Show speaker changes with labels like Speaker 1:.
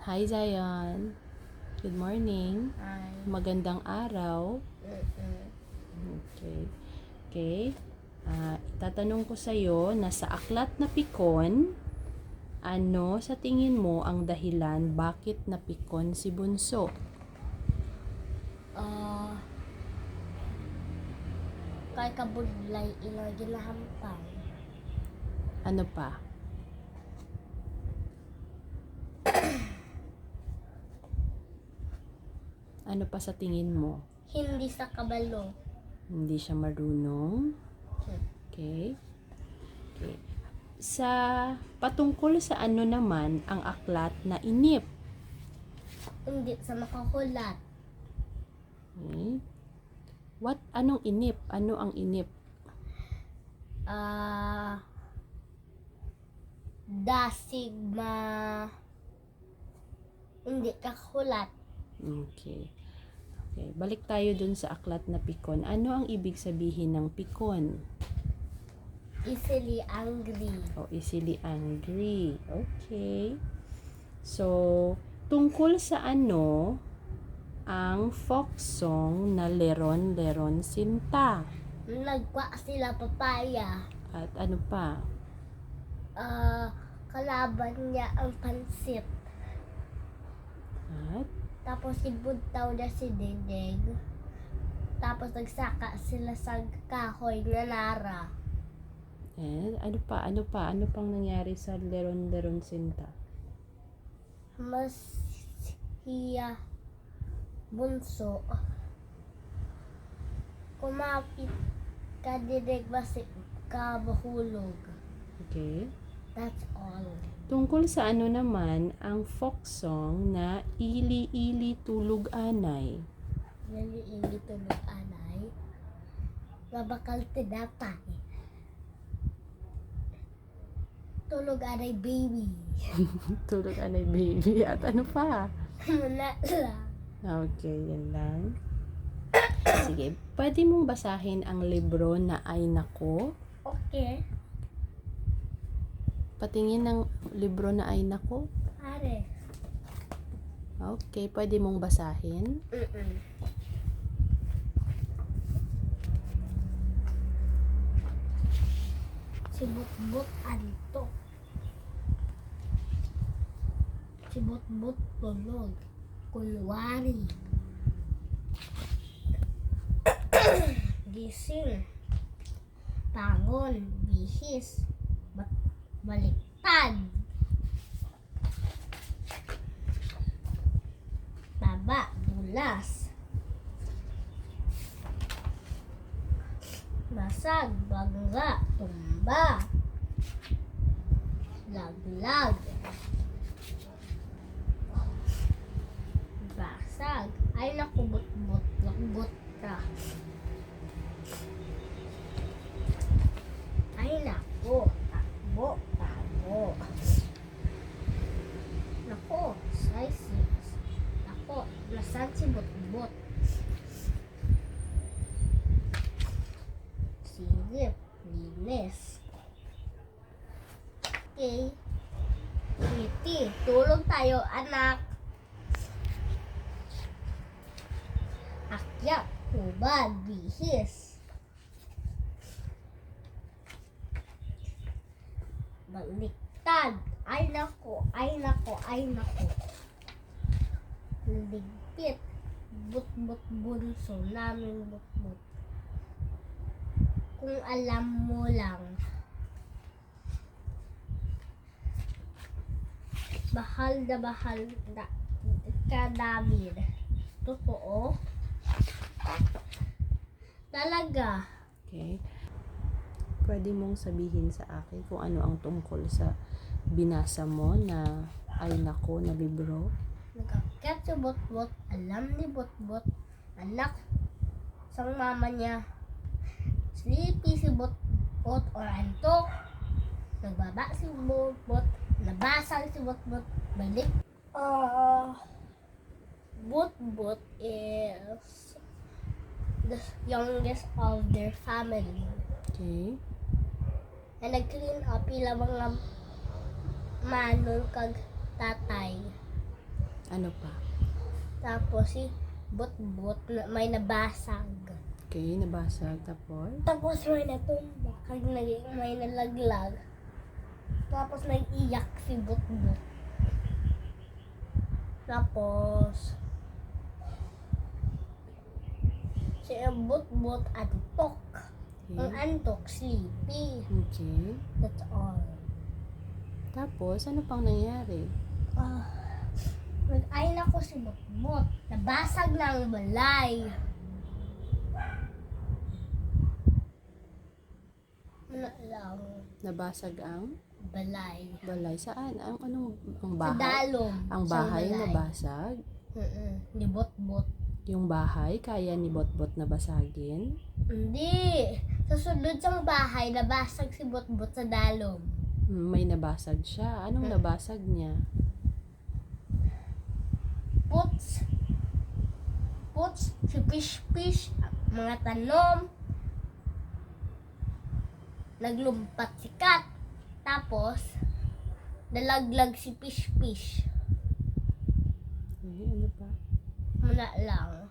Speaker 1: Hi Zion. Good morning.
Speaker 2: Ay.
Speaker 1: Magandang araw.
Speaker 2: Mm-mm.
Speaker 1: Okay. Okay. Itatanong ko sa iyo na sa aklat na pikon, ano sa tingin mo ang dahilan bakit napikon si Bunso?
Speaker 2: Kay kabudlay ilang ginahampang.
Speaker 1: Ano pa? Ano pa sa tingin mo?
Speaker 2: Hindi sa kabalo.
Speaker 1: Hindi siya marunong? Okay. Okay. Sa patungkol sa ano naman ang aklat na inip?
Speaker 2: Hindi sa makakulat.
Speaker 1: Okay. Anong inip? Ano ang inip?
Speaker 2: Dasigma. Hindi kakulat.
Speaker 1: Okay. Okay. Balik tayo dun sa aklat na pikon. Ano ang ibig sabihin ng pikon?
Speaker 2: Easily angry.
Speaker 1: O easily angry. Okay. So, tungkol sa ano ang folk song na Leron Leron Sinta?
Speaker 2: Nagpa sila papaya.
Speaker 1: At ano pa?
Speaker 2: Kalaban niya ang pansit.
Speaker 1: At
Speaker 2: Tapos ibuntaw niya si Dinding. Tapos nagsaka sila sa kahoy na nara.
Speaker 1: ano pa? Ano pa? Ano pang nangyari sa Leron Leron Sinta?
Speaker 2: Mas hiya bunso. Kumapit ka dinig basi ka mahulog.
Speaker 1: Okay.
Speaker 2: That's all.
Speaker 1: Tungkol sa ano naman ang folk song na Ili Ili Tulog Anay?
Speaker 2: Naliili tulog anay. Mabakal tinapay. Tulog anay baby.
Speaker 1: Tulog Anay Baby. At ano pa?
Speaker 2: Wala lang.
Speaker 1: Okay, yan lang. Sige, pwede mong basahin ang libro na Ay Nako?
Speaker 2: Okay.
Speaker 1: Patingin ng libro na Ay Nako?
Speaker 2: Pare.
Speaker 1: Okay, pwede mong basahin.
Speaker 2: Si Butbut anto. Si Butbut tulog. Kunwari. Gising. Bangon. Bihis. Baliktad. Baba. Bulas. Basag. Bangga. Tumba. Laglag. Basag. Ay naku, but lakbot ka. Ay naku, takbo, takbo. Naku, size. Naku, nasan si Butbut? Silip, linis. Okay. Kitty, tulog tayo, anak. Akyat, hubad, bihis. Baliktad. Ay nako, ay nako, ay nako. Ligpit. But bunso namin but. Kung alam mo lang. Bahal na kadamir. Totoo? Talaga.
Speaker 1: Okay. Pwede mong sabihin sa akin kung ano ang tungkol sa binasa mo na Ay Nako na libro?
Speaker 2: Nagkakat si Butbut. Alam ni Butbut. Anak sang mama niya. Sleepy si Butbut or antok. Nagbaba si Butbut. Nabasag si Butbut. Balik. Butbut is the youngest of their family.
Speaker 1: Okay.
Speaker 2: Na nag-clean up ila mga manong kag tatay.
Speaker 1: Ano pa?
Speaker 2: Tapos si Bot-Bot may nabasag.
Speaker 1: Okay, nabasag. Tapos?
Speaker 2: Tapos may natumba. May nalaglag. Tapos nag-iyak si Bot-Bot. Tapos si Bot-Bot antok. Ang
Speaker 1: Okay.
Speaker 2: antok, sleepy.
Speaker 1: Okay.
Speaker 2: That's all.
Speaker 1: Tapos, ano pang nangyari?
Speaker 2: Nag-ay na ko si Bot-Bot. Nabasag na ang balay. Wala lang.
Speaker 1: Nabasag ang
Speaker 2: Balay.
Speaker 1: balay. Saan? Ang
Speaker 2: Sa
Speaker 1: bahay?
Speaker 2: dalom.
Speaker 1: Ang
Speaker 2: sa
Speaker 1: bahay
Speaker 2: balay.
Speaker 1: nabasag?
Speaker 2: Ni Bot-Bot.
Speaker 1: Yung bahay, kaya ni Bot-Bot na basagin?
Speaker 2: Hindi. Sa sunod sang bahay, nabasag si Bot-Bot sa dalom.
Speaker 1: May nabasag siya. Anong nabasag niya?
Speaker 2: Puts, si Fish, mga tanom. Naglumpat si Cat. Tapos, nalaglag si Fish.
Speaker 1: Okay, ano pa?
Speaker 2: Wala lang.